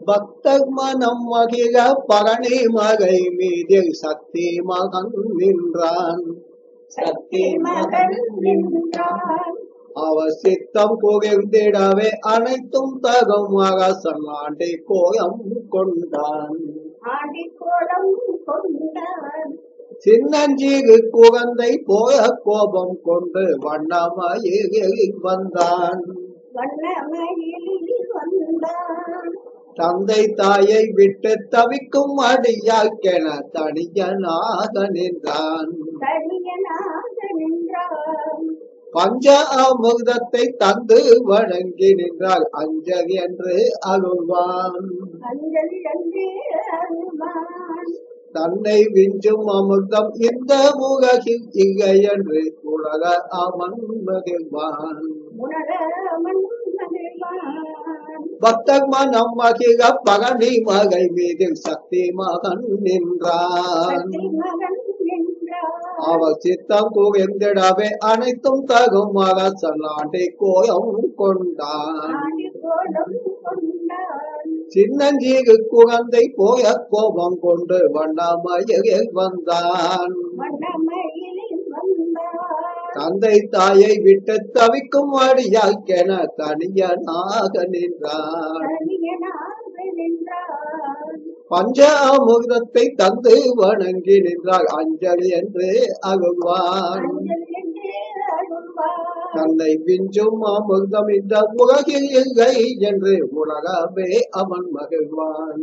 பக்தர் மனம் மகிழ பரணி மகை மீதில் சக்தி மகன் நின்றான். சக்தி மகன் நின்றான். அவர் சித்தம் புகிழ்ந்திடவே அனைத்தும் தகும் அரசன் ஆண்டி கோலம் கொண்டான். ஆடி கோலம் கொண்டான். சின்னஞ்சிறு குழந்தை போய கோபம் கொண்டு வண்ணமயில் வந்தான். வண்ணமயில் வந்தான். தந்தை தாயை விட்டு தவிக்கும் அடியாக்கென தனியனாக நின்றான். தனியனாக நின்றான். பஞ்ச அமிர்தத்தை தந்து வழங்கி நின்றால் அஞ்சல் என்று அருள்வான். அஞ்சல் என்று அருள்வான். தன்னை விஞ்சும் அமிர்தம் இந்த உலகில் இல்லை என்று உலக அவன் மகிழ்வான். பக்தர் மனம் மகிழ பரணி மகை மீதில் சக்தி மகன் நின்றான். அவர் சித்தம் புகிழ்ந்திடவே அனைத்தும் தகும் அரசன் ஆண்டி கோலம் கொண்டான். சின்னஞ்சிறு குழந்தை போய கோபம் கொண்டு வண்ணமயில் வந்தான். தந்தை தாயை விட்டு தவிக்கும் அடியாக்கென தனியனாக நின்றான். பஞ்ச அமிர்தத்தை தந்து வணங்கி நின்றால் அஞ்சலி என்று அருள்வான். தன்னை விஞ்சும் அமிர்தம் இந்த உலகில் இல்லை என்று உலகவே அவன் மகிழ்வான்.